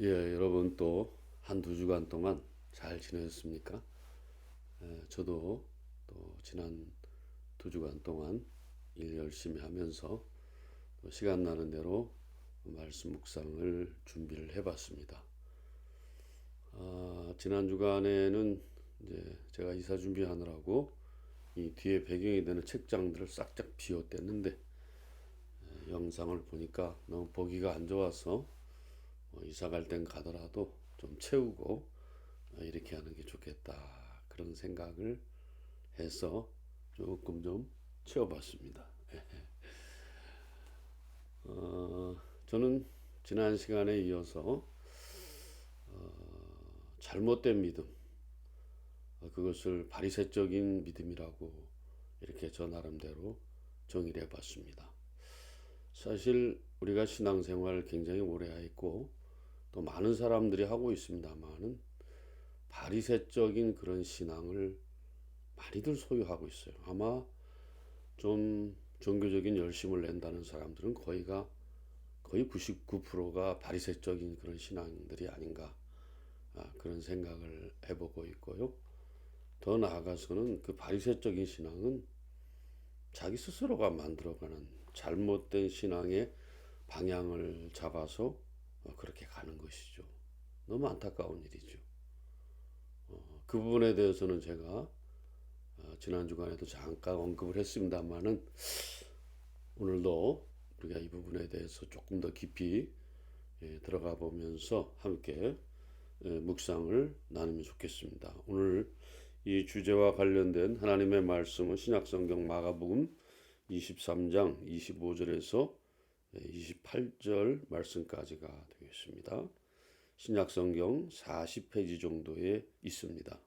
예, 여러분 또 한 두 주간 동안 잘 지내셨습니까? 저도 또 지난 두 주간 동안 일 열심히 하면서 또 시간 나는 대로 말씀 묵상을 준비를 해봤습니다. 지난 주간에는 이제 제가 이사 준비하느라고 이 뒤에 배경이 되는 책장들을 싹싹 비웠댔는데 영상을 보니까 너무 보기가 안 좋아서 이사 갈 땐 가더라도 좀 채우고 이렇게 하는 게 좋겠다 그런 생각을 해서 조금 좀 채워봤습니다. 저는 지난 시간에 이어서 잘못된 믿음, 그것을 바리새적인 믿음이라고 이렇게 저 나름대로 정의를 해봤습니다. 사실 우리가 신앙생활 굉장히 오래 했고 또 많은 사람들이 하고 있습니다만은 바리새적인 그런 신앙을 많이들 소유하고 있어요. 아마 좀 종교적인 열심을 낸다는 사람들은 거의 99%가 바리새적인 그런 신앙들이 아닌가 그런 생각을 해보고 있고요. 더 나아가서는 그 바리새적인 신앙은 자기 스스로가 만들어가는 잘못된 신앙의 방향을 잡아서 그렇게 가는 것이죠. 너무 안타까운 일이죠. 그 부분에 대해서는 제가 지난 주간에도 잠깐 언급을 했습니다만은 오늘도 우리가 이 부분에 대해서 조금 더 깊이 들어가 보면서 함께 묵상을 나누면 좋겠습니다. 오늘 이 주제와 관련된 하나님의 말씀은 신약성경 마가복음 23장 25절에서 28절 말씀까지가 되겠습니다. 신약성경 40페이지 정도에 있습니다.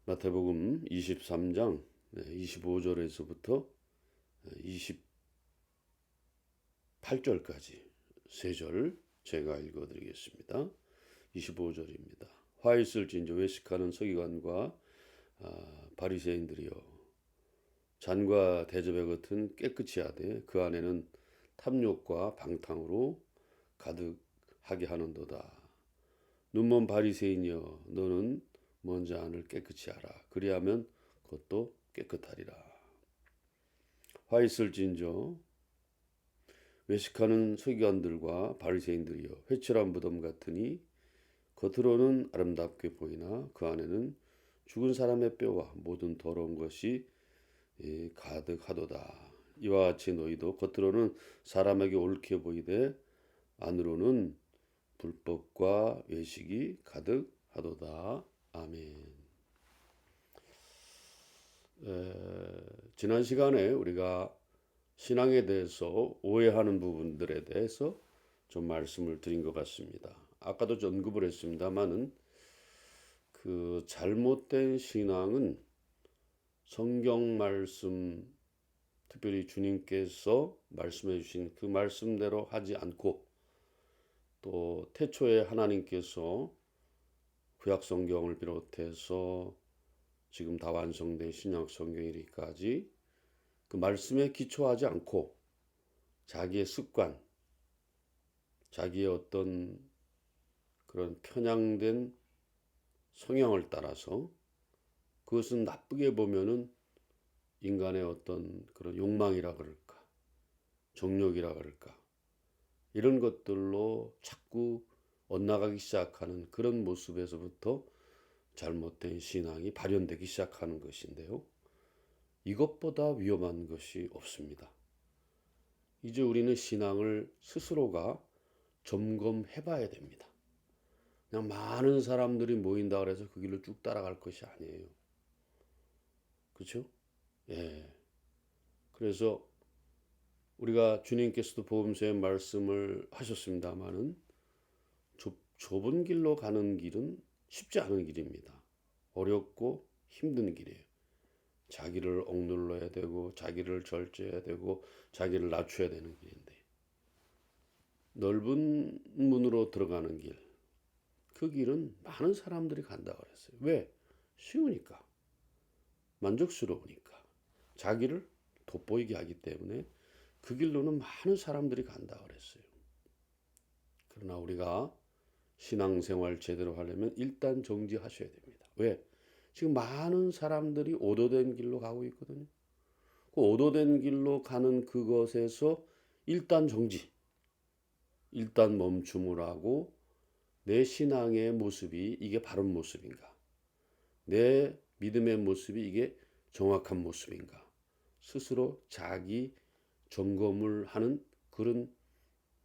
마태복음 23장 25절에서부터 28절까지 세 절 제가 읽어드리겠습니다. 25절입니다. 화 있을진저 외식하는 서기관과 바리새인들이여 잔과 대접에 겉은 깨끗이 하되 그 안에는 탐욕과 방탕으로 가득하게 하는도다. 눈먼 바리새인이여 너는 먼저 안을 깨끗이 하라. 그리하면 그것도 깨끗하리라. 화 있을진저 외식하는 서기관들과 바리새인들이여 회칠한 무덤 같으니 겉으로는 아름답게 보이나 그 안에는 죽은 사람의 뼈와 모든 더러운 것이 가득하도다. 이와 같이 너희도 겉으로는 사람에게 옳게 보이되 안으로는 불법과 외식이 가득하도다. 아멘. 지난 시간에 우리가 신앙에 대해서 오해하는 부분들에 대해서 좀 말씀을 드린 것 같습니다. 아까도 언급을 했습니다만은 그 잘못된 신앙은 성경 말씀, 특별히 주님께서 말씀해 주신 그 말씀대로 하지 않고 또 태초에 하나님께서 구약 성경을 비롯해서 지금 다 완성된 신약 성경이기까지 그 말씀에 기초하지 않고 자기의 습관, 자기의 어떤 그런 편향된 성향을 따라서 그것은 나쁘게 보면은 인간의 어떤 그런 욕망이라 그럴까, 정욕이라 그럴까, 이런 것들로 자꾸 엇나가기 시작하는 그런 모습에서부터 잘못된 신앙이 발현되기 시작하는 것인데요. 이것보다 위험한 것이 없습니다. 이제 우리는 신앙을 스스로가 점검해 봐야 됩니다. 그냥 많은 사람들이 모인다 그래서 그 길로 쭉 따라갈 것이 아니에요. 그렇죠? 예. 그래서 우리가 주님께서도 복음서에 말씀을 하셨습니다마는 좁은 길로 가는 길은 쉽지 않은 길입니다. 어렵고 힘든 길이에요. 자기를 억눌러야 되고 자기를 절제해야 되고 자기를 낮춰야 되는 길인데 넓은 문으로 들어가는 길, 그 길은 많은 사람들이 간다고 그랬어요. 왜? 쉬우니까, 만족스러우니까, 자기를 돋보이게 하기 때문에 그 길로는 많은 사람들이 간다고 그랬어요. 그러나 우리가 신앙생활 제대로 하려면 일단 정지하셔야 됩니다. 왜? 지금 많은 사람들이 오도된 길로 가고 있거든요. 그 오도된 길로 가는 그것에서 일단 정지, 일단 멈춤을 하고 내 신앙의 모습이 이게 바른 모습인가? 내 믿음의 모습이 이게 정확한 모습인가? 스스로 자기 점검을 하는 그런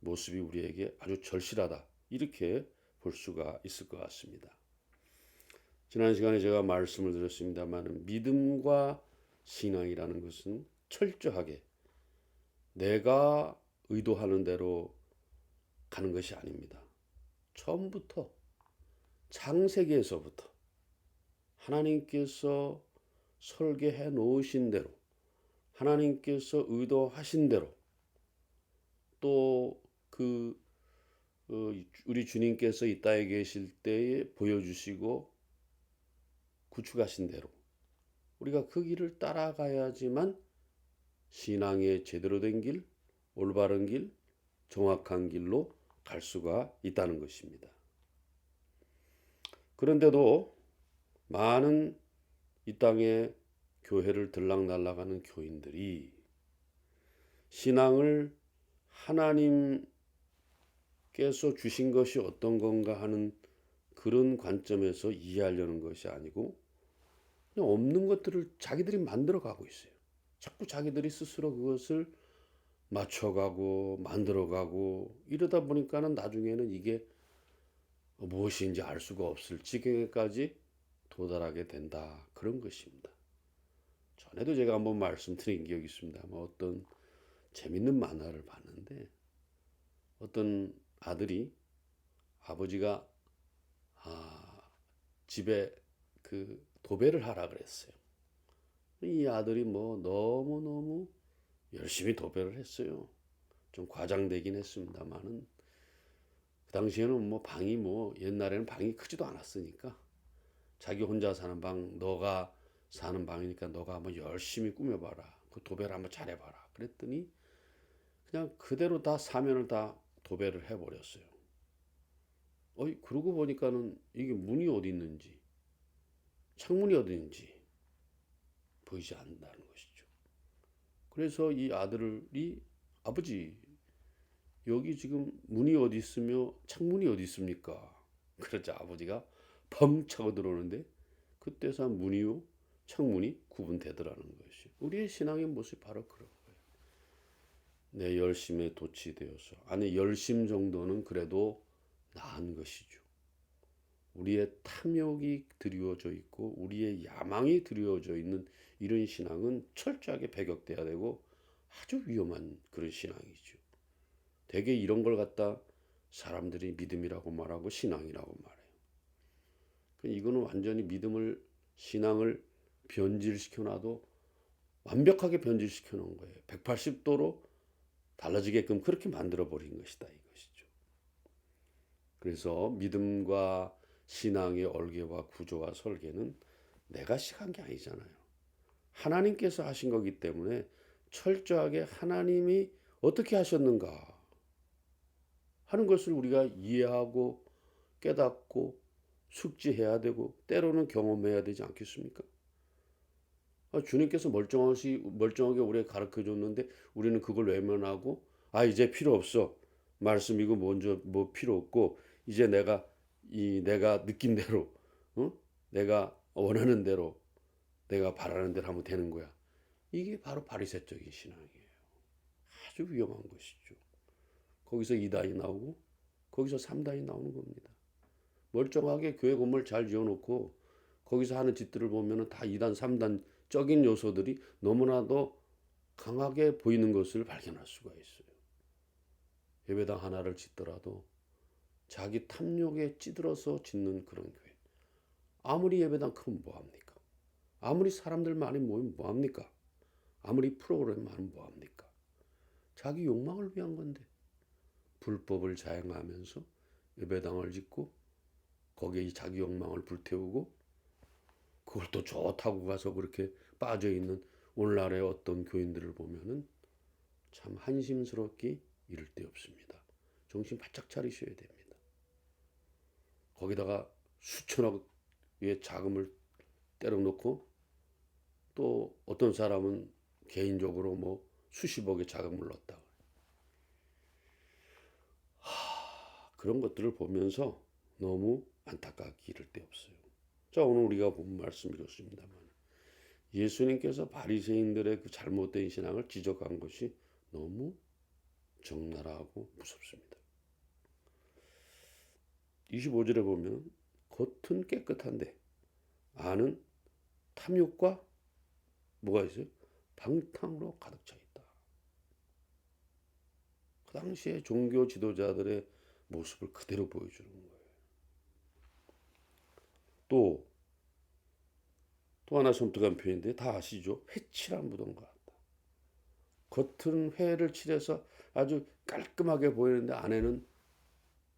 모습이 우리에게 아주 절실하다. 이렇게 볼 수가 있을 것 같습니다. 지난 시간에 제가 말씀을 드렸습니다만 믿음과 신앙이라는 것은 철저하게 내가 의도하는 대로 가는 것이 아닙니다. 처음부터 창세기에서부터 하나님께서 설계해 놓으신 대로 하나님께서 의도하신 대로 또 우리 주님께서 이 땅에 계실 때에 보여주시고 구축하신 대로 우리가 그 길을 따라가야지만 신앙의 제대로 된 길, 올바른 길, 정확한 길로 갈 수가 있다는 것입니다. 그런데도 많은 이 땅에 교회를 들락날락하는 교인들이 신앙을 하나님께서 주신 것이 어떤 건가 하는 그런 관점에서 이해하려는 것이 아니고 그냥 없는 것들을 자기들이 만들어 가고 있어요. 자꾸 자기들이 스스로 그것을 맞춰가고 만들어가고 이러다 보니까는 나중에는 이게 무엇인지 알 수가 없을 지경에까지 도달하게 된다. 그런 것입니다. 전에도 제가 한번 말씀드린 기억이 있습니다. 어떤 재밌는 만화를 봤는데 어떤 아들이 아버지가 집에 그 도배를 하라 그랬어요. 이 아들이 너무너무 열심히 도배를 했어요. 좀 과장되긴 했습니다만은 그 당시에는 방이 옛날에는 방이 크지도 않았으니까 자기 혼자 사는 방, 너가 사는 방이니까 너가 한번 열심히 꾸며봐라. 그 도배를 한번 잘해봐라. 그랬더니 그냥 그대로 다 사면을 다 도배를 해버렸어요. 그러고 보니까는 이게 문이 어디 있는지, 창문이 어디 있는지 보이지 않는다는 것이죠. 그래서 이 아들이 아버지 여기 지금 문이 어디 있으며 창문이 어디 있습니까? 그러자 아버지가 펑 차고 들어오는데 그때서 문이요 창문이 구분되더라는 것이. 우리의 신앙의 모습이 바로 그런 거예요. 내 열심에 도취되어서 아니 열심 정도는 그래도 나은 것이죠. 우리의 탐욕이 드리워져 있고 우리의 야망이 드리워져 있는 이런 신앙은 철저하게 배격돼야 되고 아주 위험한 그런 신앙이죠. 대개 이런 걸 갖다 사람들이 믿음이라고 말하고 신앙이라고 말해요. 이거는 완전히 믿음을 신앙을 변질시켜 놔도 완벽하게 변질시켜 놓은 거예요. 180도로 달라지게끔 그렇게 만들어 버린 것이다 이것이죠. 그래서 믿음과 신앙의 얼개와 구조와 설계는 내가 시작한 게 아니잖아요. 하나님께서 하신 거기 때문에 철저하게 하나님이 어떻게 하셨는가 하는 것을 우리가 이해하고 깨닫고 숙지해야 되고 때로는 경험해야 되지 않겠습니까? 주님께서 멀쩡하게 우리에게 가르쳐 줬는데 우리는 그걸 외면하고 이제 필요 없어. 말씀 이거 먼저 필요 없고 이제 내가 느낀 대로 내가 원하는 대로 내가 바라는 대로 하면 되는 거야. 이게 바로 바리새적인 신앙이에요. 아주 위험한 것이죠. 거기서 2단이 나오고 거기서 3단이 나오는 겁니다. 멀쩡하게 교회 건물 잘 지어놓고 거기서 하는 짓들을 보면 다 2단, 3단적인 요소들이 너무나도 강하게 보이는 것을 발견할 수가 있어요. 예배당 하나를 짓더라도 자기 탐욕에 찌들어서 짓는 그런 교회. 아무리 예배당 크면 뭐합니까? 아무리 사람들 많이 모이면 뭐합니까? 아무리 프로그램 많으면 뭐합니까? 자기 욕망을 위한 건데 불법을 자행하면서 예배당을 짓고 거기에 자기 욕망을 불태우고 그걸 또 좋다고 가서 그렇게 빠져있는 오늘날의 어떤 교인들을 보면은 참 한심스럽게 이를 데 없습니다. 정신 바짝 차리셔야 됩니다. 거기다가 수천억의 자금을 때려놓고 또 어떤 사람은 개인적으로 뭐 수십억의 자금을 넣었다. 그런 것들을 보면서 너무 안타깝게 이를 데 없어요. 자, 오늘 우리가 본 말씀 이렇습니다만 예수님께서 바리새인들의 그 잘못된 신앙을 지적한 것이 너무 적나라하고 무섭습니다. 25절에 보면 겉은 깨끗한데 안은 탐욕과 뭐가 있어요? 방탕으로 가득 차 있다. 그 당시에 종교 지도자들의 모습을 그대로 보여주는 거예요. 또 하나 섬뜩한 표현인데 다 아시죠? 회칠한 무덤 같다. 겉은 회를 칠해서 아주 깔끔하게 보이는데 안에는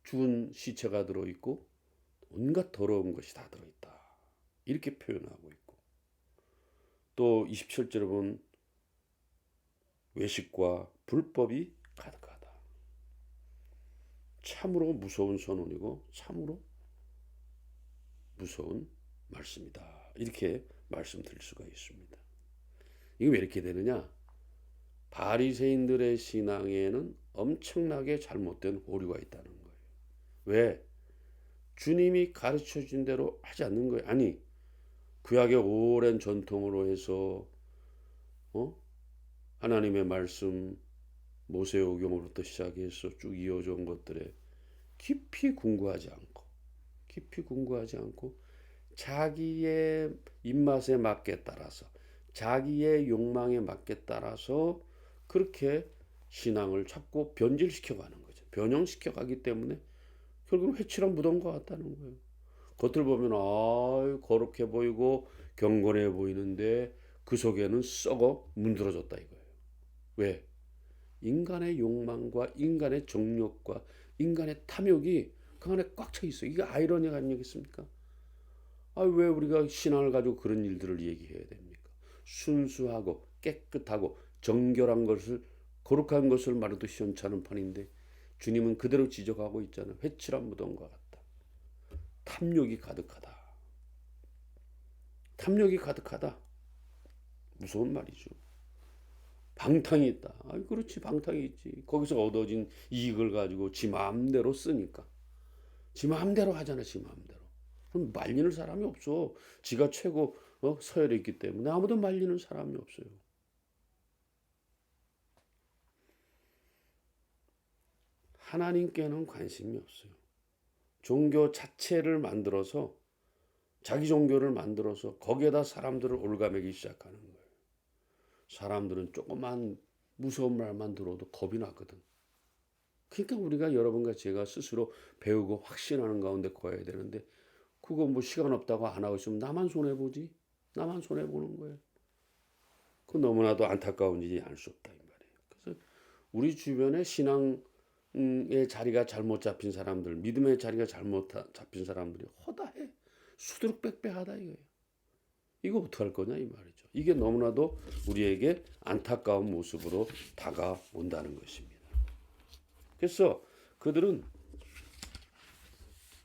죽은 시체가 들어있고 온갖 더러운 것이 다 들어있다. 이렇게 표현하고 있고 또 27절에 보면 외식과 불법이 가득하다. 참으로 무서운 선언이고 참으로 무서운 말씀이다. 이렇게 말씀드릴 수가 있습니다. 이게 왜 이렇게 되느냐? 바리새인들의 신앙에는 엄청나게 잘못된 오류가 있다는 거예요. 왜? 주님이 가르쳐 준 대로 하지 않는 거예요. 아니, 구약의 오랜 전통으로 해서 하나님의 말씀 모세오경으로부터 시작해서 쭉 이어져 온 것들에 깊이 궁구하지 않고 자기의 입맛에 맞게 따라서 자기의 욕망에 맞게 따라서 그렇게 신앙을 자꾸 변질시켜 가는 거죠. 변형시켜 가기 때문에 결국은 회칠한 무덤과 같다는 거예요. 겉을 보면 거룩해 보이고 경건해 보이는데 그 속에는 썩어 문드러졌다 이거예요. 왜? 인간의 욕망과 인간의 정욕과 인간의 탐욕이 그 안에 꽉 차 있어요. 이게 아이러니가 아니겠습니까? 왜 우리가 신앙을 가지고 그런 일들을 얘기해야 됩니까? 순수하고 깨끗하고 정결한 것을 거룩한 것을 말해도 시원찮은 판인데 주님은 그대로 지적하고 있잖아요. 회칠한 무덤과 같다. 탐욕이 가득하다. 탐욕이 가득하다. 무서운 말이죠. 방탕이 있다. 그렇지, 방탕이 있지. 거기서 얻어진 이익을 가지고 지 마음대로 쓰니까. 지 마음대로 하잖아, 지 마음대로. 그럼 말리는 사람이 없어. 지가 최고 서열에 있기 때문에 아무도 말리는 사람이 없어요. 하나님께는 관심이 없어요. 종교 자체를 만들어서 자기 종교를 만들어서 거기에다 사람들을 올가매기 시작하는 거예요. 사람들은 조그만 무서운 말만 들어도 겁이 나거든. 그러니까 우리가 여러분과 제가 스스로 배우고 확신하는 가운데 거야 되는데 그거 뭐 시간 없다고 안 하고 있으면 나만 손해보지. 나만 손해보는 거예요. 그 너무나도 안타까운 일이 아닐 수 없다 이 말이에요. 그래서 우리 주변에 신앙의 자리가 잘못 잡힌 사람들, 믿음의 자리가 잘못 잡힌 사람들이 허다해. 수두룩빽빽하다 이거예요. 이거 어떡할 거냐 이 말이죠. 이게 너무나도 우리에게 안타까운 모습으로 다가온다는 것입니다. 그래서 그들은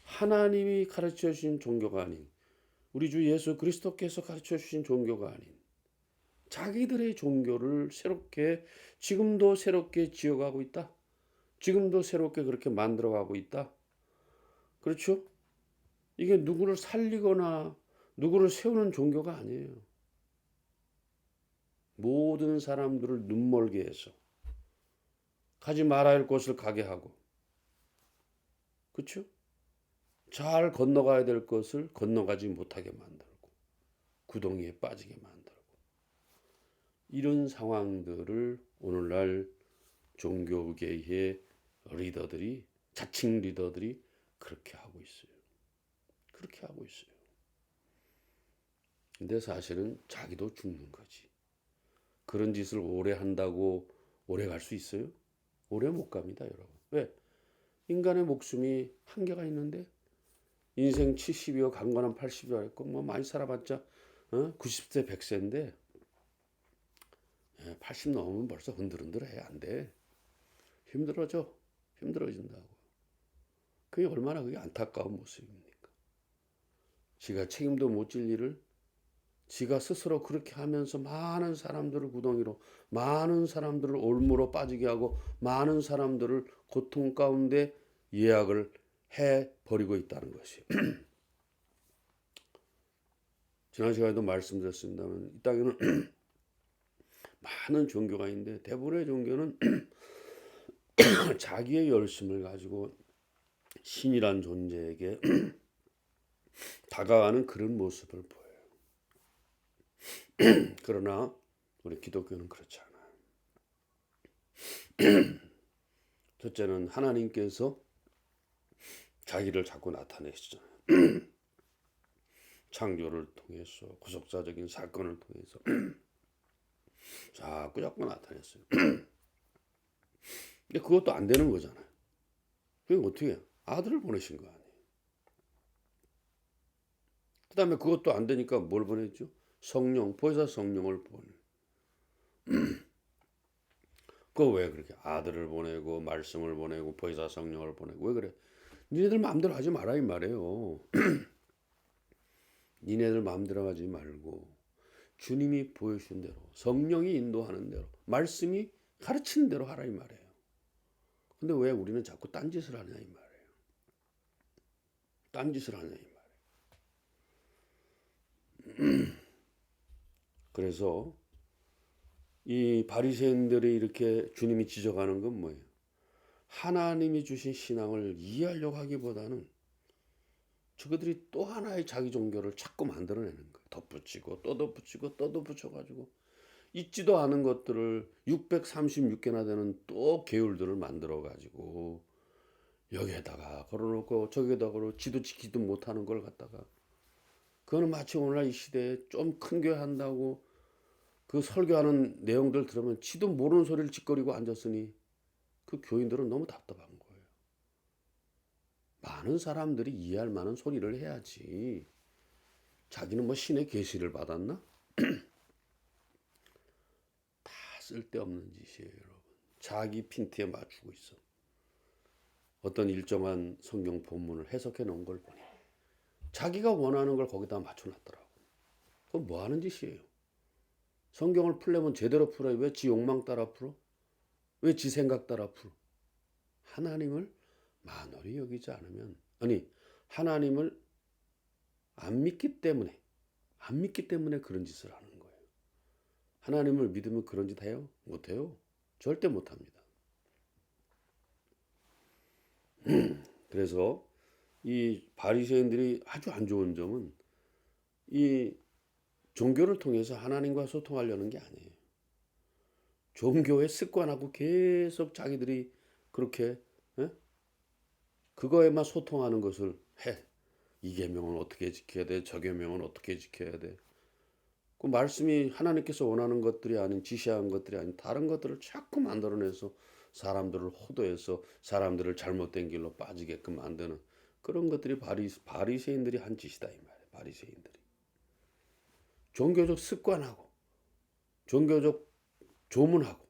하나님이 가르쳐 주신 종교가 아닌 우리 주 예수 그리스도께서 가르쳐 주신 종교가 아닌 자기들의 종교를 지금도 새롭게 지어가고 있다. 지금도 새롭게 그렇게 만들어가고 있다. 그렇죠? 이게 누구를 살리거나 누구를 세우는 종교가 아니에요. 모든 사람들을 눈멀게 해서 가지 말아야 할 곳을 가게 하고 그렇죠? 잘 건너가야 될 것을 건너가지 못하게 만들고 구덩이에 빠지게 만들고 이런 상황들을 오늘날 종교계의 리더들이 자칭 리더들이 그렇게 하고 있어요. 그렇게 하고 있어요. 근데 사실은 자기도 죽는 거지. 그런 짓을 오래 한다고 오래 갈 수 있어요? 오래 못 갑니다, 여러분. 왜? 인간의 목숨이 한계가 있는데 인생 70이요, 강건한 80이요 했고 뭐 많이 살아봤자 90세, 100세인데 80 넘으면 벌써 흔들흔들해. 안 돼. 힘들어져. 힘들어진다고. 그게 얼마나 그게 안타까운 모습입니까? 지가 책임도 못 질 일을 지가 스스로 그렇게 하면서 많은 사람들을 구덩이로, 많은 사람들을 올무로 빠지게 하고 많은 사람들을 고통 가운데 예약을 해버리고 있다는 것이. 지난 시간에도 말씀드렸습니다만 이 땅에는 많은 종교가 있는데 대부분의 종교는 자기의 열심을 가지고 신이란 존재에게 다가가는 그런 모습을 보여요. 그러나 우리 기독교는 그렇지 않아요. 첫째는 하나님께서 자기를 자꾸 나타내시잖아요. 창조를 통해서 구속사적인 사건을 통해서 자꾸 나타냈어요. 근데 그것도 안 되는 거잖아요. 그게 어떻게 해요? 아들을 보내신 거 아니에요. 그 다음에 그것도 안 되니까 뭘 보냈죠? 성령, 보혜사 성령을 보내. 그거 왜 그렇게 아들을 보내고 말씀을 보내고 보혜사 성령을 보내고 왜 그래? 니네들 마음대로 하지 마라 이 말이에요. 니네들 마음대로 하지 말고 주님이 보여주신 대로 성령이 인도하는 대로 말씀이 가르치는 대로 하라 이 말이에요. 근데 왜 우리는 자꾸 딴짓을 하냐 이 말이에요. 딴짓을 하냐 이 말이에요. 그래서 이 바리새인들이 이렇게 주님이 지적하는 건 뭐예요? 하나님이 주신 신앙을 이해하려고 하기보다는 저들이 또 하나의 자기 종교를 자꾸 만들어내는 거예요. 덧붙이고 또 덧붙이고 또 덧붙여가지고 있지도 않은 것들을 636개나 되는 또 계율들을 만들어가지고 여기에다가 걸어놓고 저기에다가 걸어 지도 지키지도 못하는 걸 갖다가 그거는 마치 오늘날 이 시대에 좀 큰 교회 한다고 그 설교하는 내용들 들으면 지도 모르는 소리를 짓거리고 앉았으니 그 교인들은 너무 답답한 거예요. 많은 사람들이 이해할 만한 소리를 해야지. 자기는 뭐 신의 계시를 받았나? 다 쓸데없는 짓이에요, 여러분. 자기 핀트에 맞추고 있어. 어떤 일정한 성경 본문을 해석해 놓은 걸 보니 자기가 원하는 걸 거기다 맞춰놨더라고. 그건 뭐 하는 짓이에요? 성경을 풀려면 제대로 풀어요. 왜 지 욕망 따라 풀어? 왜 지 생각 따라 풀어? 하나님을 만홀히 여기지 않으면, 아니 하나님을 안 믿기 때문에 그런 짓을 하는 거예요. 하나님을 믿으면 그런 짓 해요? 못해요. 절대 못합니다. 그래서 이 바리새인들이 아주 안 좋은 점은 이 종교를 통해서 하나님과 소통하려는 게 아니에요. 종교의 습관하고 계속 자기들이 그렇게 그거에만 소통하는 것을 해. 이 계명은 어떻게 지켜야 돼? 저 계명은 어떻게 지켜야 돼? 그 말씀이 하나님께서 원하는 것들이 아닌 지시한 것들이 아닌 다른 것들을 자꾸 만들어내서 사람들을 호도해서 사람들을 잘못된 길로 빠지게끔 만드는 그런 것들이 바리새인들이 한 짓이다 이 말이에요. 바리새인들이 종교적 습관하고 종교적 조문하고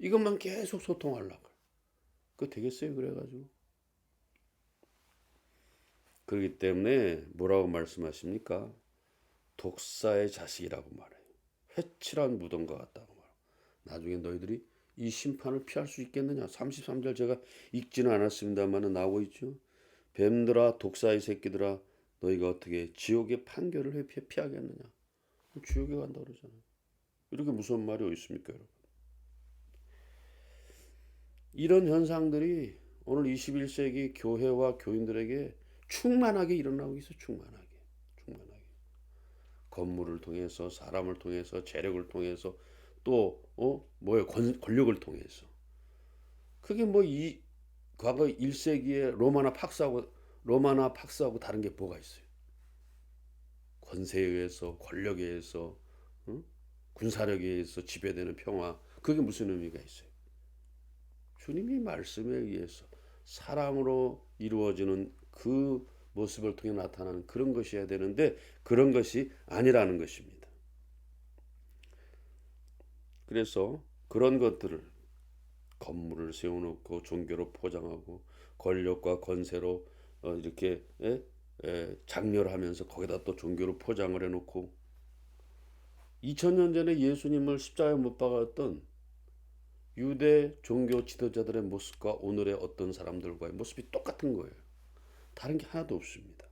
이것만 계속 소통하려고 그거 되겠어요? 그래가지고 그렇기 때문에 뭐라고 말씀하십니까? 독사의 자식이라고 말해요. 회칠한 무덤과 같다고 말해요. 나중에 너희들이 이 심판을 피할 수 있겠느냐? 33절 제가 읽지는 않았습니다만 나오고 있죠. 뱀들아 독사의 새끼들아 너희가 어떻게 지옥의 판결을 왜 피하겠느냐? 지옥에 간다 그러잖아요. 이렇게 무서운 말이 어디 있습니까, 여러분? 이런 현상들이 오늘 21세기 교회와 교인들에게 충만하게 일어나고 있어요. 충만하게. 건물을 통해서 사람을 통해서 재력을 통해서 또 권력을 통해서 그게 뭐 이 과거 1세기에 로마나 팍스하고 다른 게 뭐가 있어요? 권세에 의해서 권력에 의해서 군사력에 의해서 지배되는 평화 그게 무슨 의미가 있어요? 주님이 말씀에 의해서 사랑으로 이루어지는 그 모습을 통해 나타나는 그런 것이어야 되는데 그런 것이 아니라는 것입니다. 그래서 그런 것들을 건물을 세워놓고 종교로 포장하고 권력과 권세로 이렇게 장렬하면서 거기다 또 종교로 포장을 해놓고 2000년 전에 예수님을 십자가에 못 박았던 유대 종교 지도자들의 모습과 오늘의 어떤 사람들과의 모습이 똑같은 거예요. 다른 게 하나도 없습니다.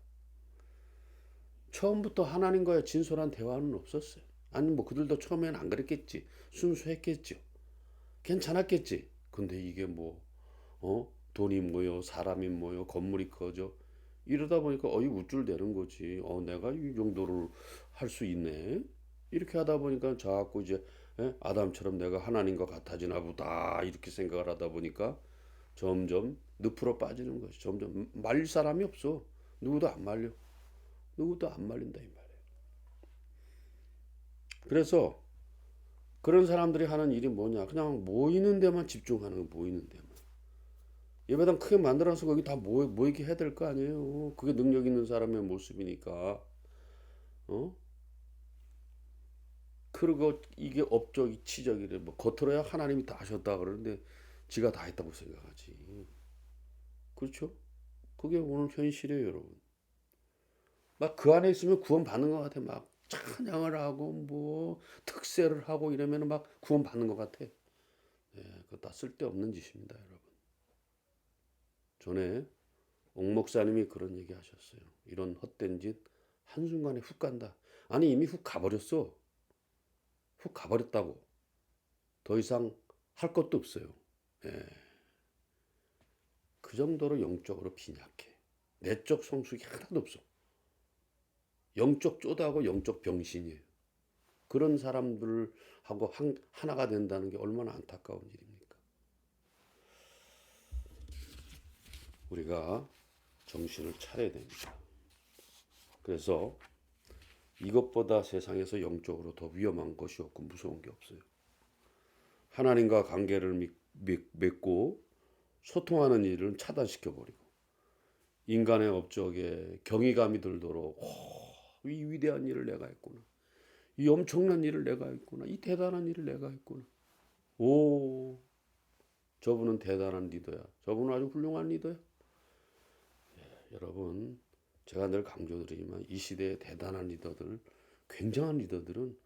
처음부터 하나님과의 진솔한 대화는 없었어요. 아니 뭐 그들도 처음에는 안 그랬겠지. 순수했겠죠. 괜찮았겠지. 근데 이게 뭐 돈이 모여 사람이 모여 건물이 커져 이러다 보니까 우쭐대는 거지. 내가 이 정도를 할 수 있네. 이렇게 하다 보니까 자꾸 이제 아담처럼 내가 하나님과 같아지나 보다 이렇게 생각을 하다 보니까 점점 늪으로 빠지는 거지. 점점 말릴 사람이 없어. 누구도 안 말려. 누구도 안 말린다 이 말이에요. 그래서 그런 사람들이 하는 일이 뭐냐? 그냥 모이는 데만 집중하는 거, 모이는 데만. 예배당 크게 만들어서 거기 다 모이게 해야 될 거 아니에요. 그게 능력 있는 사람의 모습이니까. 어? 그리고 이게 업적이 치적이래. 뭐 겉으로야 하나님이 다 하셨다 그러는데 지가 다 했다고 생각하지. 그렇죠? 그게 오늘 현실이에요, 여러분. 막 그 안에 있으면 구원 받는 것 같아. 막 찬양을 하고 뭐 특세를 하고 이러면 막 구원 받는 것 같아. 그거 다 쓸데없는 짓입니다, 여러분. 전에 옥 목사님이 그런 얘기 하셨어요. 이런 헛된 짓 한순간에 훅 간다. 아니 이미 훅 가버렸어. 훅 가버렸다고. 더 이상 할 것도 없어요. 예. 그 정도로 영적으로 빈약해. 내적 성숙이 하나도 없어. 영적 쪼다고 영적 병신이에요. 그런 사람들하고 하나가 된다는 게 얼마나 안타까운 일입니까? 우리가 정신을 차려야 됩니다. 그래서 이것보다 세상에서 영적으로 더 위험한 것이 없고 무서운 게 없어요. 하나님과 관계를 맺고 소통하는 일을 차단시켜버리고 인간의 업적에 경이감이 들도록 이 위대한 일을 내가 했구나. 이 엄청난 일을 내가 했구나. 이 대단한 일을 내가 했구나. 오, 저분은 대단한 리더야. 저분은 아주 훌륭한 리더야. 여러분, 제가 늘 강조드리지만 이 시대의 대단한 리더들, 굉장한 리더들은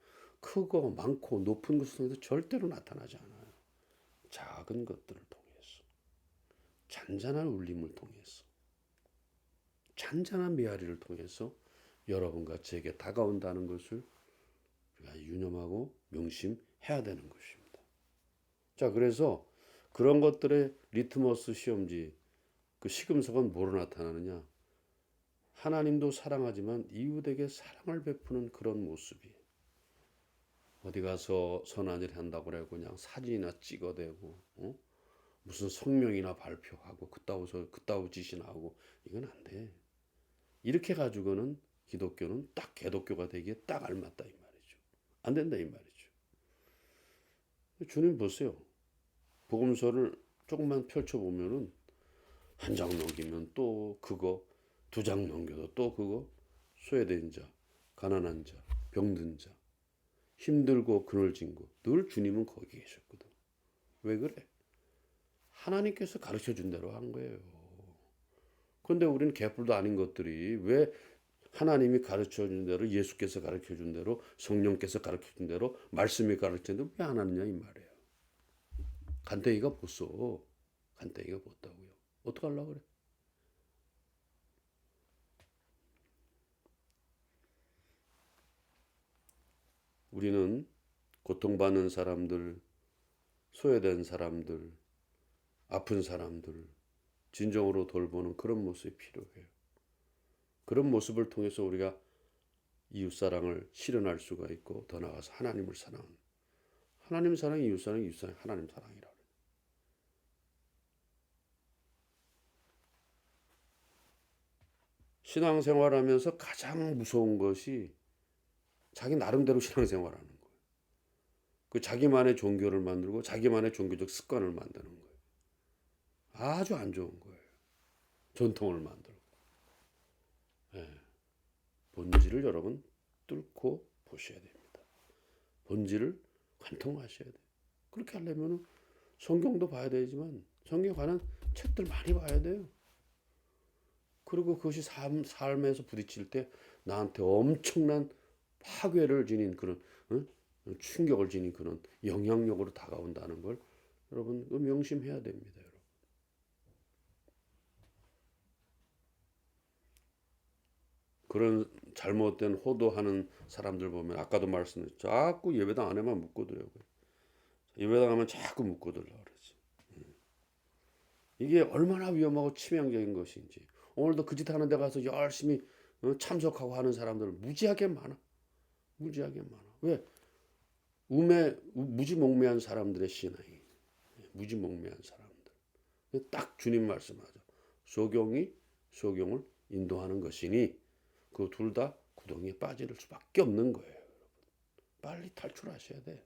크고 많고 높은 것을 통해서 절대로 나타나지 않아요. 작은 것들을 통해서, 잔잔한 울림을 통해서, 잔잔한 메아리를 통해서 여러분과 제게 다가온다는 것을 우리가 유념하고 명심해야 되는 것입니다. 자, 그래서 그런 것들의 리트머스 시험지, 그 시금석은 뭐로 나타나느냐? 하나님도 사랑하지만 이웃에게 사랑을 베푸는 그런 모습이. 어디 가서 선한 일 한다고 그래 그냥 사진이나 찍어대고 무슨 성명이나 발표하고 그따위 짓이나 하고 이건 안 돼. 이렇게 가지고는 기독교는 딱 개독교가 되기에 딱 알맞다 이 말이죠. 안 된다 이 말이죠. 주님 보세요. 복음서를 조금만 펼쳐보면은 한 장 넘기면 또 그거, 두 장 넘겨도 또 그거, 소외된 자, 가난한 자, 병든 자, 힘들고 그늘진 곳, 늘 주님은 거기 계셨거든. 왜 그래? 하나님께서 가르쳐 준 대로 한 거예요. 그런데 우리는 개뿔도 아닌 것들이 왜 하나님이 가르쳐 준 대로, 예수께서 가르쳐 준 대로, 성령께서 가르쳐 준 대로, 말씀이 가르쳐 준 대로 왜 안 하느냐 이 말이에요. 간땡이가 못 써. 간땡이가 못다고요. 어떡하려고 그래? 우리는 고통받는 사람들, 소외된 사람들, 아픈 사람들 진정으로 돌보는 그런 모습이 필요해요. 그런 모습을 통해서 우리가 이웃사랑을 실현할 수가 있고 더 나아가서 하나님을 사랑하는 하나님 사랑, 이웃사랑, 이웃사랑, 하나님 사랑이라. 신앙생활하면서 가장 무서운 것이 자기 나름대로 신앙생활하는 거예요. 그 자기만의 종교를 만들고 자기만의 종교적 습관을 만드는 거예요. 아주 안 좋은 거예요. 전통을 만들고. 네. 본질을 여러분 뚫고 보셔야 됩니다. 본질을 관통하셔야 돼요. 그렇게 하려면 성경도 봐야 되지만 성경에 관한 책들 많이 봐야 돼요. 그리고 그것이 삶에서 부딪힐 때 나한테 엄청난 파괴를 지닌 그런 충격을 지닌 그런 영향력으로 다가온다는 걸 여러분 명심해야 됩니다. 여러분. 그런 잘못된 호도하는 사람들 보면 아까도 말씀드렸죠. 자꾸 예배당 안에만 묵고들어요. 예배당 하면 자꾸 묵고들라 그러지. 이게 얼마나 위험하고 치명적인 것인지. 오늘도 그 짓 하는 데 가서 열심히 참석하고 하는 사람들 무지하게 많아. 무지하게 많아. 왜? 무지몽매한 사람들의 신앙이. 무지몽매한 사람들. 딱 주님 말씀하죠. 소경을 인도하는 것이니 그 둘 다 구덩이에 빠질 수밖에 없는 거예요. 빨리 탈출하셔야 돼.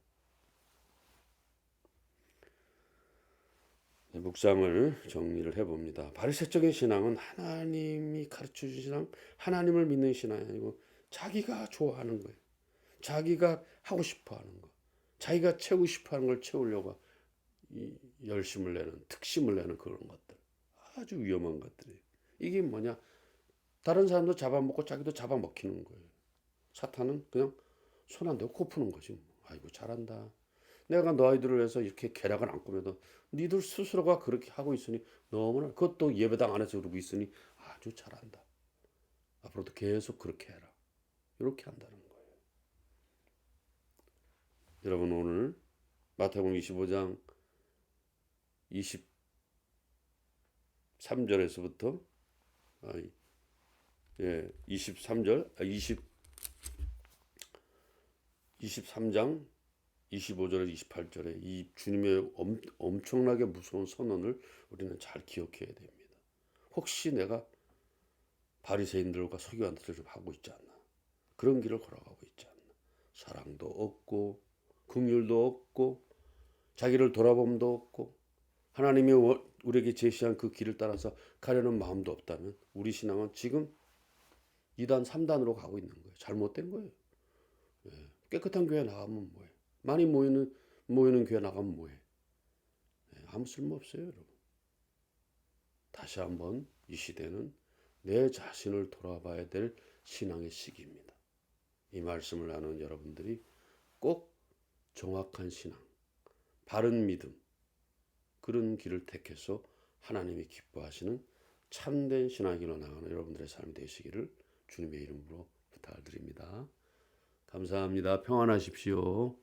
묵상을 정리를 해봅니다. 바리새적인 신앙은 하나님이 가르쳐주신 신앙, 하나님을 믿는 신앙이 아니고 자기가 좋아하는 거예요. 자기가 하고 싶어하는 거, 자기가 채우고 싶어하는 걸 채우려고 열심을 내는, 특심을 내는 그런 것들, 아주 위험한 것들이에요. 이게 뭐냐? 다른 사람도 잡아먹고 자기도 잡아먹히는 거예요. 사탄은 그냥 손 안 대고 코 푸는 거지. 아이고 잘한다. 내가 너희들을 위해서 이렇게 계략을 안 꾸며도 니들 스스로가 그렇게 하고 있으니 너무나 그것도 예배당 안에서 그러고 있으니 아주 잘한다. 앞으로도 계속 그렇게 해라. 이렇게 한다는 거예요. 여러분 오늘 마태복음 25장 23절에서부터 23장 25절에 28절에 이 주님의 엄청나게 무서운 선언을 우리는 잘 기억해야 됩니다. 혹시 내가 바리새인들과 서기관들을 좀 하고 있지 않나? 그런 길을 걸어가고 있지 않나? 사랑도 없고 긍휼도 없고 자기를 돌아봄도 없고 하나님이 우리에게 제시한 그 길을 따라서 가려는 마음도 없다면 우리 신앙은 지금 2단, 3단으로 가고 있는 거예요. 잘못된 거예요. 깨끗한 교회 나가면 뭐해? 많이 모이는 교회 나가면 뭐해? 아무 쓸모 없어요, 여러분. 다시 한번 이 시대는 내 자신을 돌아봐야 될 신앙의 시기입니다. 이 말씀을 나누는 여러분들이 꼭 정확한 신앙, 바른 믿음, 그런 길을 택해서 하나님이 기뻐하시는 참된 신앙으로 나가는 여러분들의 삶이 되시기를 주님의 이름으로 부탁드립니다. 감사합니다. 평안하십시오.